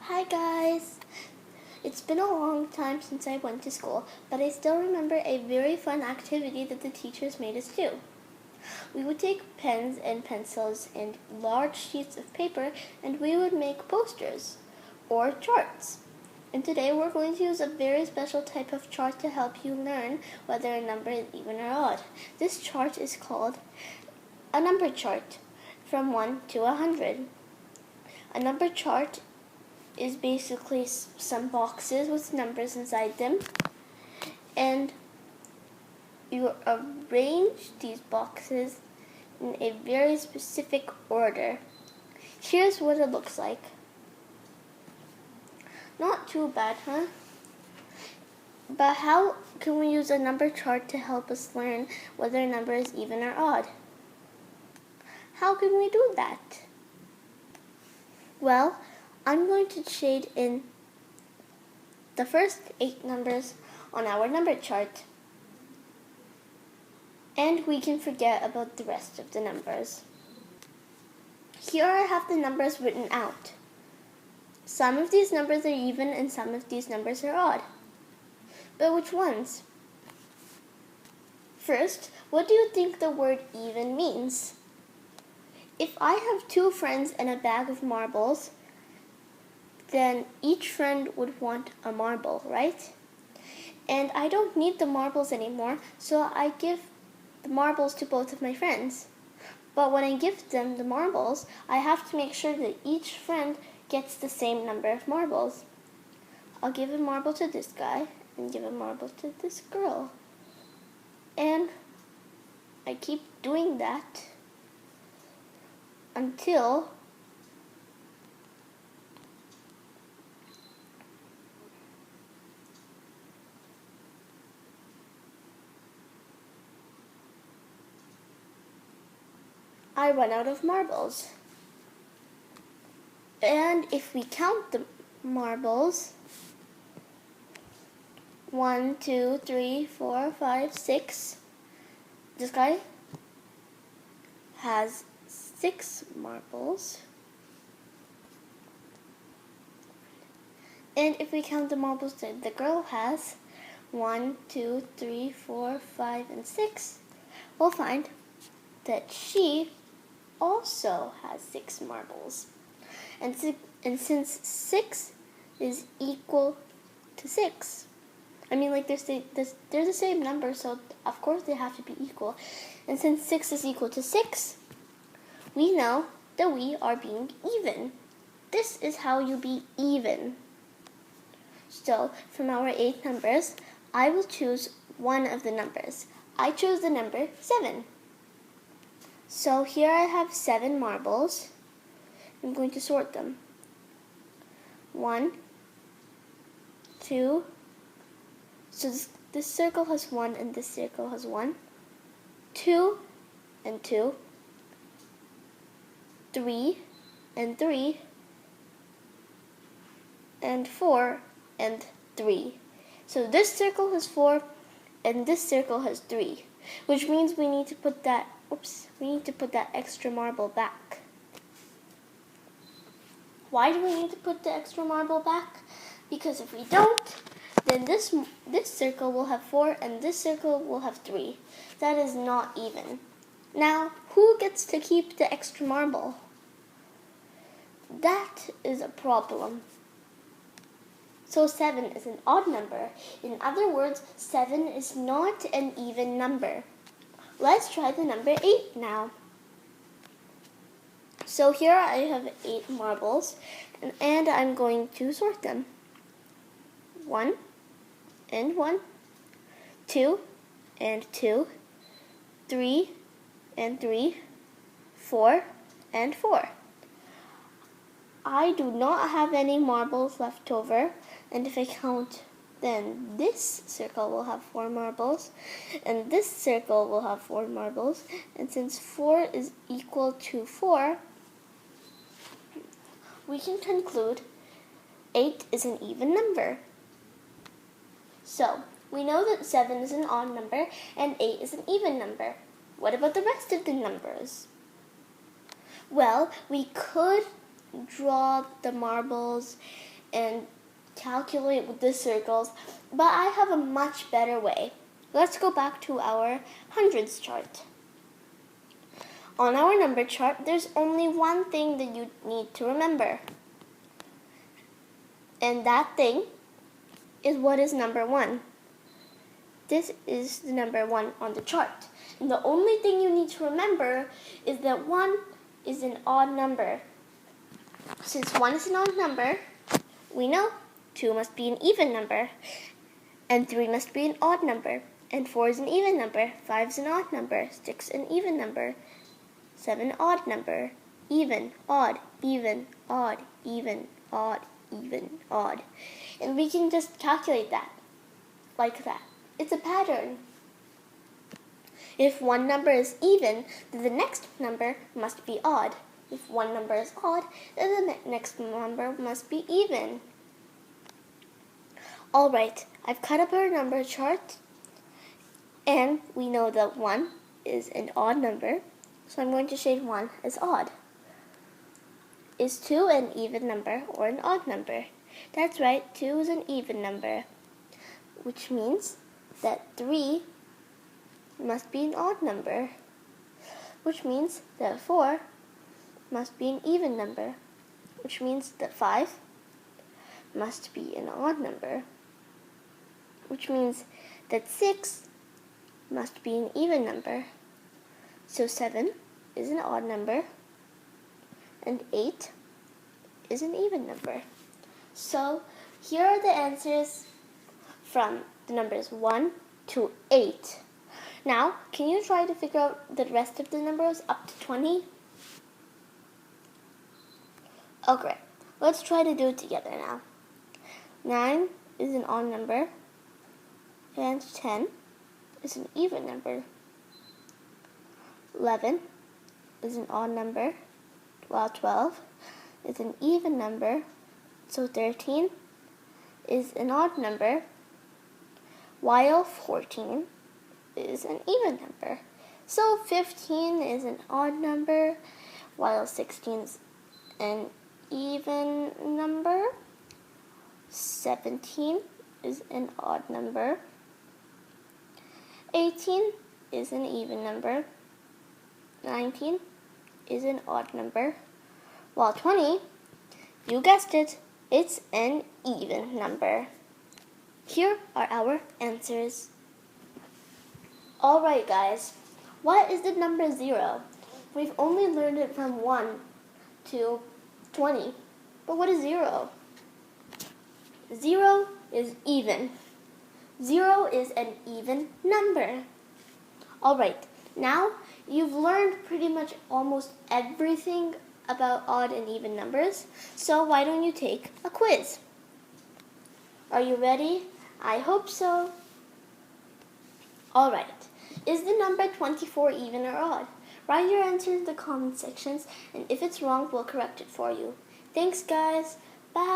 Hi guys! It's been a long time since I went to school, but I still remember a very fun activity that the teachers made us do. We would take pens and pencils and large sheets of paper and we would make posters or charts. And today we're going to use a very special type of chart to help you learn whether a number is even or odd. This chart is called a number chart from 1 to 100. A number chart is basically some boxes with numbers inside them, and you arrange these boxes in a very specific order. Here's what it looks like. Not too bad, huh? But how can we use a number chart to help us learn whether a number is even or odd? How can we do that? Well, I'm going to shade in the first 8 numbers on our number chart, and we can forget about the rest of the numbers. Here I have the numbers written out. Some of these numbers are even and some of these numbers are odd. But which ones? First, what do you think the word even means? If I have 2 friends and a bag of marbles, then each friend would want a marble, right? And I don't need the marbles anymore, so I give the marbles to both of my friends. But when I give them the marbles, I have to make sure that each friend gets the same number of marbles. I'll give a marble to this guy and give a marble to this girl. And I keep doing that until I run out of marbles. And if we count the marbles, 1, 2, 3, 4, 5, 6, this guy has 6 marbles. And if we count the marbles that the girl has, 1, 2, 3, 4, 5, and 6, we'll find that she also has 6 marbles. And since 6 is equal to 6, I mean, like, they're the same number, so of course they have to be equal. And since 6 is equal to 6, we know that we are being even. This is how you be even. So, from our 8 numbers, I will choose one of the numbers. I chose the number 7. So here I have 7 marbles. I'm going to sort them. 1, 2, so this circle has 1 and this circle has 1. 2 and 2. 3 and 3. And 4 and 3. So this circle has 4 and this circle has 3, which means we need to put that extra marble back. Why do we need to put the extra marble back? Because if we don't, then this circle will have 4 and this circle will have 3. That is not even. Now, who gets to keep the extra marble? That is a problem. So 7 is an odd number. In other words, 7 is not an even number. Let's try the number 8 now. So here I have 8 marbles, and I'm going to sort them. 1 and 1, 2 and 2, 3 and 3, 4 and 4. I do not have any marbles left over, and if I count, then this circle will have 4 marbles, and this circle will have 4 marbles, and since 4 is equal to 4, we can conclude 8 is an even number. So, we know that 7 is an odd number and 8 is an even number. What about the rest of the numbers? Well, we could draw the marbles and calculate with the circles, but I have a much better way. Let's go back to our hundreds chart. On our number chart, there's only one thing that you need to remember. And that thing is what is number 1. This is the number 1 on the chart. And the only thing you need to remember is that 1 is an odd number. Since 1 is an odd number, we know 2 must be an even number, and 3 must be an odd number, and 4 is an even number, 5 is an odd number, 6 an even number, 7 odd number, even, odd, even, odd, even, odd, even, odd. And we can just calculate that, like that. It's a pattern. If one number is even, then the next number must be odd. If one number is odd, then the next number must be even. Alright, I've cut up our number chart, and we know that 1 is an odd number, so I'm going to shade 1 as odd. Is 2 an even number or an odd number? That's right, 2 is an even number, which means that 3 must be an odd number, which means that 4 must be an even number, which means that 5 must be an odd number, which means that 6 must be an even number. So 7 is an odd number, and 8 is an even number. So here are the answers from the numbers 1 to 8. Now, can you try to figure out the rest of the numbers up to 20? Okay, let's try to do it together now. 9 is an odd number, and 10 is an even number. 11 is an odd number, while 12 is an even number. So 13 is an odd number, while 14 is an even number. So 15 is an odd number, while 16 is an even number. 17 is an odd number. 18 is an even number. 19 is an odd number. While 20, you guessed it, it's an even number. Here are our answers. Alright guys, what is the number 0? We've only learned it from 1 to 20. But what is 0? 0 is even. 0 is an even number. Alright, now you've learned pretty much almost everything about odd and even numbers, so why don't you take a quiz? Are you ready? I hope so. Alright, is the number 24 even or odd? Write your answer in the comment sections, and if it's wrong, we'll correct it for you. Thanks guys, bye!